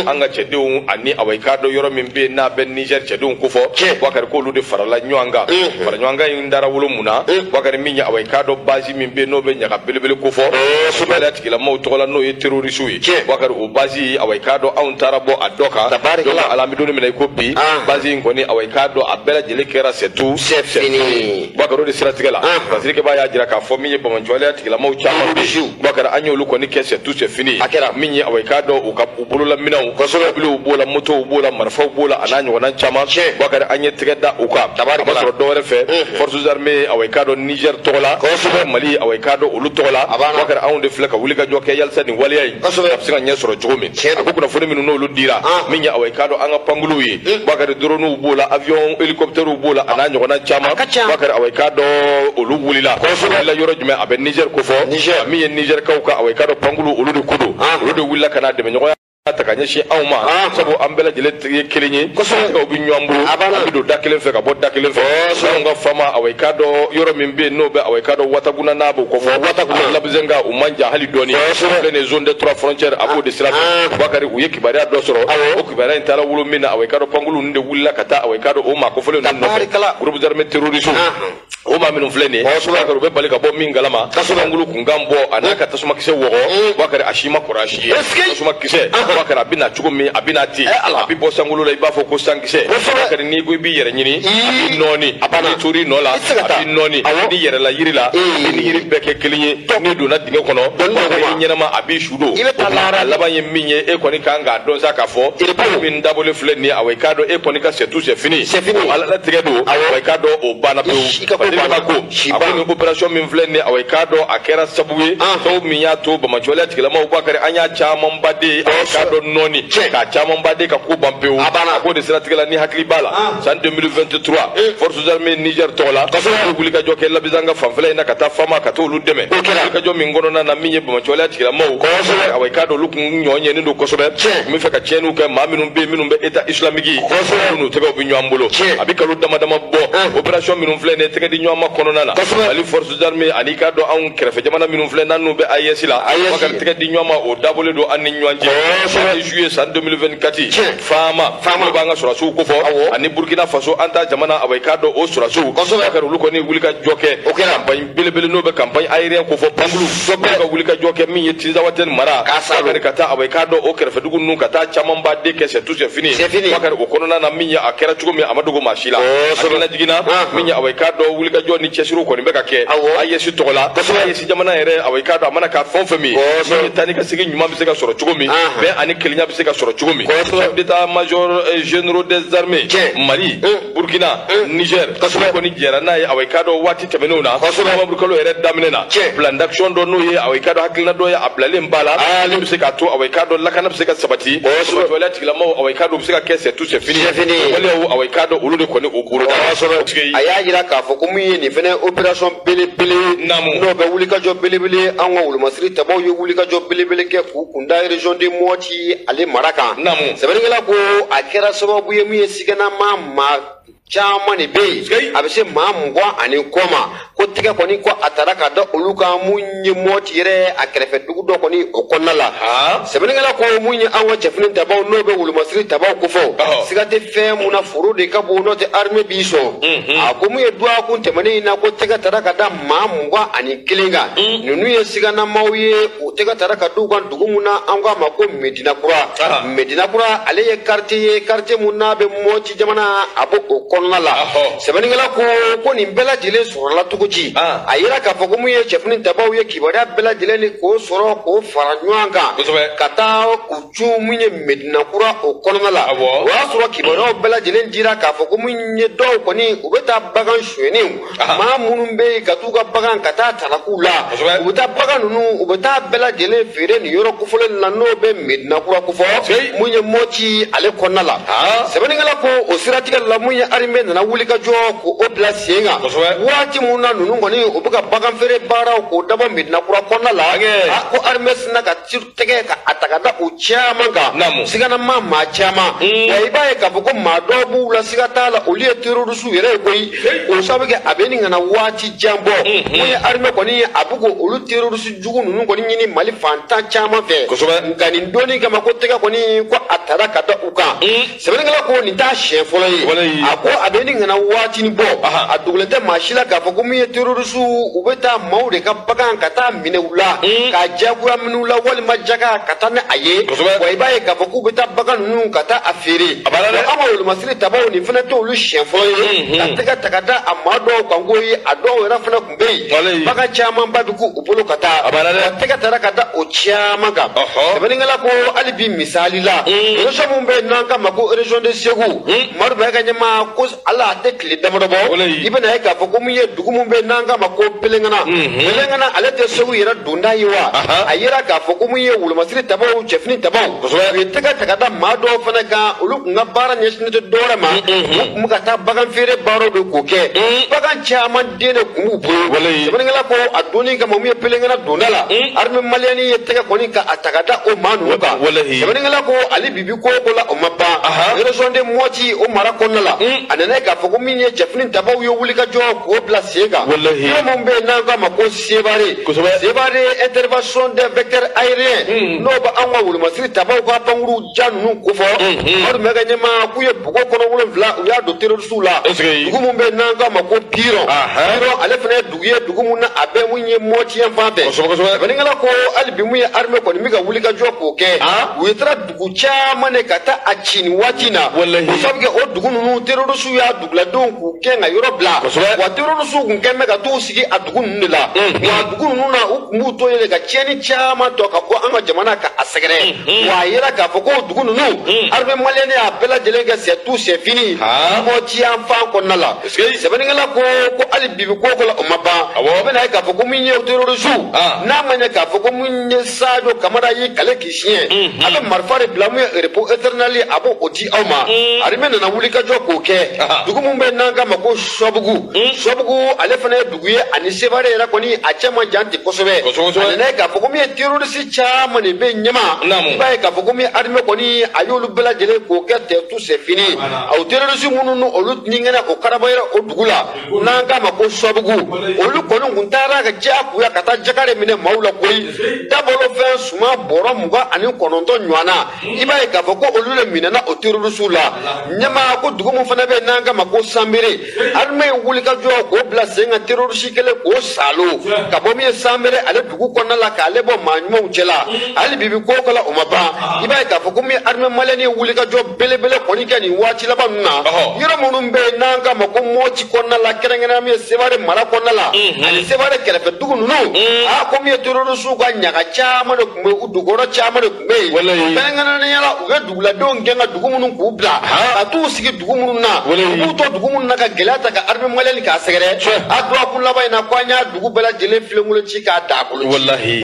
anga cɛdenw ani awayikado yɔrɔ min bɛ n'a bɛ Niger cɛdenw ko fɔ wakari k'olu de farala ɲɔgɔn kan fara ɲɔgɔn kan in dara wolo mun na wakari min ye awayikado base min bɛ n'o bɛ ɲaga belebele ko fɔ sumaya tigilamaw tɔgɔ la n'o ye terroriste ye wakari o base awayikado anw taara bɔ a dɔ kan donc alamidoni minɛ ko bi base in kɔni awayikado a bɛɛ lajɛlen kɛra c'est fini wakari o de siratigɛ la parce que b'a y'a jira k'a fɔ min ye bamanjɔliya tigilamaw caman bɛ wakari an y'olu kɔni kɛ c'est fini min ye awayikado u ka u bolola minɛnw kɔsɔbɛ b'o la moto b'o la marifaw b'o la a n'a ɲɔgɔnna caman wakari an ye tɛgɛ da u kan a ma sɔrɔ dɔwɛrɛ fɛ forces armées awayikado Niger tɔgɔ la kɔsɔbɛ Mali awayikado olu tɔgɔ la wakari anw de filɛ ka wuli ka jɔ kɛ yalisa nin waleya in a bɛ se ka ɲɛ sɔrɔ cogo min a ko kunnafoni minnu n'olu dira min ye awayikado an ka pankuruw ye wakari drone b'o la avion hélicoptère b'o la a n'a ɲɔgɔnna caman wakari awayikado olu wulila wulila yɔrɔ jumɛn a bɛ Niger ko fɔ min ye Niger kaw ka awayikado pankuru olu de ko don olu de wulila ka n'a dɛmɛ ɲɔgɔnya ta ka ɲɛsin anw ma sabu an bɛɛ lajɛlen ye kelen ye u bɛ ɲɔgɔn bolo an bɛ don da kelen fɛ ka bɔ da kelen fɛ anw ka fama awayikado yɔrɔ min bɛ yen n'o bɛ awayikado Wataguna n'a b'o kɔfɔ Wataguna Labizenga u man jan hali dɔɔni filɛ nin zone des 3 frontières a b'o de sira fɛ wakari u ye kibaruya dɔ sɔrɔ o kibaruya in taara wolo min na awayikado pankulu ninnu de wulila ka taa awayikado o maa kofɔlen ninnu nɔfɛ groupe armé terroriste o maa minnu filɛ nin ye wakari u bɛ bali ka bɔ min galama pankulu kunkan bɔ a n'a ka tasuma kisɛ wɔgɔ wakari a si ma kɔrɔ a si ye tasuma kisɛ wakari a bɛna cogo min a bɛna ten a bɛ bɔ sankolo la i b'a fɔ ko sankisɛ wakari n'i ko i b'i yɛrɛ ɲini a b'i nɔɔni n'i tor'i nɔ la a b'i nɔɔni n'i yɛrɛla yiri la ni yiri bɛɛ kɛ kelen ye n'i donna dingɛ kɔnɔ wakari i ɲɛnama a b'i su don a laban ye min ye e kɔni kan k'a dɔn sa k'a fɔ min dabɔlen filɛ nin ye awayikado e kɔni ka c'est fini ala tigɛ don awayikado o banna pewu ko a ko nin opération min filɛ nin ye awayikado a kɛra sababu ye dɔw min y'a to bamanjɔliya tigilamaw wakari an y'a camanba de awayikado nɔɔni k'a camanba de ka ko ban pewu a ko de siratigɛ la ni hakili b'a la san 2023 forces armées Niger tɔgɔ la u wuli ka jɔ kɛ Labizanga fanfɛla in na ka taa fama ka t'olu dɛmɛ wuli ka jɔ min kɔnɔna na min ye bamanjɔliya tigilamaw awayikado olu kun ɲɔɲɛnen don kosɛbɛ min fɛ ka tiɲɛniw kɛ maa minnu bɛ yen minnu bɛ état islamique minnu tɛgɛw bɛ ɲɔgɔn bolo a bɛ kalo dama dama bɔ opération minnu filɛ nin ye tɛgɛ di ɲɔgɔn ma kɔnɔna na Mali forces armées ani k'a dɔn anw kɛrɛfɛ jamana minnu filɛ n'an bɛ AES la wakari tɛgɛ di ɲɔgɔn ma o dabɔlen don an ni ɲɔgɔn cɛ juillet san 2024 fama b'an ka sɔrɔsiw ko fɔ ani Burkina Faso an ta jamana awayikado o sɔrɔsiw wakari olu kɔni wuli ka jɔ kɛ campagne belebele n'o bɛ campagne aérienne ko fɔ pankulu dɔ ka wuli ka jɔ kɛ min ye Tinzawatène mara wakari ka taa awayikado o kɛrɛfɛ dugu ninnu ka taa camanba de kɛ c'est fini wakari o kɔnɔna na min ye a kɛra cogo min a ma dogo maa si la a kɛnɛ jiginna min ye awayikado wuli ka jɔ ni cɛsiriw kɔni bɛ ka kɛ AES tɔgɔ la AES jamana yɛrɛ awayikado a mana ka fɛn o fɛn min ye taa ni ka segin ɲuman bɛ se ka sɔrɔ cogo min bɛn ani kelenya bɛ se ka sɔrɔ cogo min d'état-major généraux des armées Mali Burkina Niger kɔni jɛra n'a ye awayikado waati tɛmɛnenw na novembre kalo yɛrɛ daminɛ na plan d'action dɔ n'o ye awayikado hakilina dɔ ye a bilalen b'a la min bɛ se k'a to awayikado lakana bɛ se ka sabati bamanjɔliya tigilamaw awayikado bɛ se ka kɛ c'est fini waleyaw awayikado olu de kɔni o bolo a y'a jira k'a fɔ ko min ye nin fɛnɛ opération belebele n'o bɛ wulikajɔ belebele an ka wolomasiri tabaw ye wulikajɔ belebele kɛ k'u kunda région de Mopti ale mara kan sɛbɛnnikɛla ko a kɛra sababu ye min ye sigɛnama maa caman de bɛ yen a bɛ se maa 20 ani kɔ ma ko tigɛ kɔni ko a taara ka da olu kan mun ye Mopti yɛrɛ a kɛrɛfɛ dugu dɔ kɔni o kɔnɔna la sɛbɛnnikɛla ko mun ye an ka cɛfini tabaw n'o bɛ wolomasiri tabaw ko fɔ siga tɛ fɛn mun na foro de ka bon n'o tɛ armée b'i sɔn a ko mun ye duwa kun tɛmɛnen in na ko tɛgɛ taara ka da maa 21 kan ninnu ye siganamaw ye o tɛgɛ taara ka d'u kan dugu mun na an k'a ma ko Medinakura ale ye quartier mun n'a bɛ Mopti jamana a b'o o kɔnɔna la sɛbɛnnikɛla ko nin bɛɛ lajɛlen sɔrɔla cogo di a yira k'a fɔ ko mun ye cɛfini tabaw ye kibaruya bɛɛ lajɛlen ni k'o sɔrɔ k'o fara ɲɔgɔn kan ka taa u cun mun ye Medinakura o kɔnɔna la o y'a sɔrɔ kibaruyaw bɛɛ lajɛlen dira k'a fɔ ko mun ye dɔw kɔni u bɛ taa bagan suyɛnenw maa minnu bɛ yen ka t'u ka bagan ka taa talakuw la u bɛ taa bagan ninnu u bɛ taa bɛɛ lajɛlen feere nin yɔrɔ kofɔlen na n'o bɛ Medinakura ko fɔ mun ye Mopti ale kɔnɔna la sɛbɛnnikɛla ko o siratigɛ la mun ye armée nana wuli ka jɔ k'o bila sen kan waati mun na caman ninnu kɔni u bɛ ka bagan feere baaraw k'o dabɔ Medina Kura kɔnɔna la ko armée sina ka tɛgɛ ka a ta ka da u caman kan sigana maa caman wa i b'a ye k'a fɔ ko maa dɔw b'u la siga t'a la olu ye terroriste yɛrɛ ye koyi o sababu kɛ a bɛ nin kana waati jan bɔ mun ye armée kɔni ye a bɛ k'olu terroriste jugu ninnu kɔni ɲini Mali fantan caman fɛ nka nin donni kama ko tɛgɛ kɔni ko a tara ka da u kan sɛbɛnnikɛla ko nin t'a siɲɛ fɔlɔ ye a ko a bɛ nin kana waati ni bɔ a dogolen tɛ maa si la k'a fɔ ko min ye terroriste u bɛ taa maaw de ka bagan ka taa minɛ u la k'a diyagoya minɛ u la walima jaga ka taa ni a ye wa i b'a ye k'a fɔ k'u bɛ taa bagan ninnu ka taa a feere an ka wolomasiri tabaw nin fana t'olu siɲɛ fɔlɔ ye ka tɛgɛ ta ka da a maa dɔw kan ko ye a dɔw yɛrɛ fana tun bɛ yen bagan caman ba bɛ k'u bolo ka taa wa tɛgɛ tara ka da o caman kan sɛbɛnnikɛla ko hali bi misali la région min bɛ yen n'an k'a ma ko région de Segu Madu Bɛɛ ka ɲɛmaa ko ala a tɛ tile damadɔ bɔ i bɛna ye k'a fɔ ko min ye dugu min bɛ yen n'an k'a ma ko Pelengana ale tɛ Segu yɛrɛ donda ye wa a yera k'a fɔ ko min ye wolomasiri tabaw cɛfini tabaw u ye tɛgɛ ta ka da maa dɔw fana kan olu tun ka baara ɲɛsinnen tɛ dɔwɛrɛ ma u tun bɛ ka taa bagan feere baaraw de k'o kɛ bagan caman den de tun b'u bolo sɛbɛnnikɛla ko a donni kama min ye Pelengana donda la armée malienne ye tɛgɛ kɔni ka a ta ka da o maa ninnu kan sɛbɛnnikɛla ko ale bibi ko la o ma ban région de Mɔti o mara kɔnɔna la a nana k'a fɔ ko min ye cɛfini tabaw ye wulikajɔ k'o bila sen kan yɔrɔ min bɛ yen n'an k'a ma ko Sebare intervention des vecteurs aériens n'o bɛ an ka wolomasiri tabaw ka pankuru ja ninnu kofɔ Madu Bɛɛ ka ɲɛmaa k'u ye bugo kɔnɔ 7 u y'a don terroriste la dugu min bɛ yen n'an k'a ma ko Piron ale fana ye dugu ye dugu min na a bɛɛ mun ye Mɔti yan fan fɛ sɛbɛnnikɛla ko hali bi mun ye armée kɔni bɛ ka wulikajɔ k'o kɛ u ye taara dugu caman de ka taa a ci nin waati in na o sababu kɛ o dugu ninnu terroriste y'a duguladenw k'u gɛn ka yɔrɔ bila wa terroriste tun kɛn bɛ ka t'u sigi a dugu ninnu de la wa dugu ninnu na u tun b'u to yen ka tiɲɛni caman tɔ ka bɔ an ka jamana ka a sɛgɛrɛ wa a yera k'a fɔ ko dugu ninnu armée malienne y'a bɛɛ lajɛlen kɛ c'est fini Mɔti yan fan kɔnɔna la sɛbɛnnikɛla ko hali bi ko la o ma ban o bɛna ye k'a fɔ ko min ye terroriste n'a ma ɲɛ k'a fɔ ko min ye Sadio Kamara y'i kale k'i siɲɛ a bɛ marifa de bila mun ye repos éternel a b'o o di aw ma armée nana wulikajɔ k'o kɛ dugu min bɛ yen n'an k'a ma ko Sobugu ale fana ye dugu ye ani Sebare yɛrɛ kɔni a cɛ man jan ten kosɛbɛ a nana ye k'a fɔ ko min ye terroriste caman de bɛ yen ɲɛma i b'a ye k'a fɔ ko min ye armée kɔni a y'olu bɛɛ lajɛlen k'o kɛ c'est fini o terroriste minnu ni olu ɲinkɛna o karabayara o dugu la n'an k'a ma ko Sobugu olu kɔni tun taara ka diyagoya ka taa jaga de minɛ maaw la koyi dabolofɛn suma bɔrɔ 29 ɲɔgɔnna i b'a ye k'a fɔ ko olu de minɛna o terroriste la ɲɛmaa ko dugu min fana bɛ yen n'an k'a ma ko Sanbere armée ye wulikajɔ k'o bila sen kan terroriste kelen k'o salo ka bɔ min ye Sanbere ale dugu kɔnɔna la k'ale bɔ maa ɲumanw cɛ la hali bibi ko kala o ma ban i b'a ye k'a fɔ ko min ye armée malienne ye wulikajɔ belebele kɔni kɛ nin waati laban ninnu na yɔrɔ minnu bɛ yen n'an k'a ma ko Mɔti kɔnɔna la kɛrɛnkɛrɛnnenya min ye Sebare mara kɔnɔna la ani Sebare kɛrɛfɛ dugu ninnu ko min ye terroriste ka ɲaga caman de tun bɛ u dugukɔrɔ caman de tun bɛ yen kɛrɛnkɛrɛnnenya la u ye duguladenw gɛn ka dugu minnu k'u bila ka t'u sigi dugu minnu na u b'u to dugu minnu na ka gɛlɛya ta ka armée malienne k'a sɛgɛrɛ a don a kun laban in na ko an y'a dugu bɛɛ lajɛlen filenkolon ci k'a da a bolo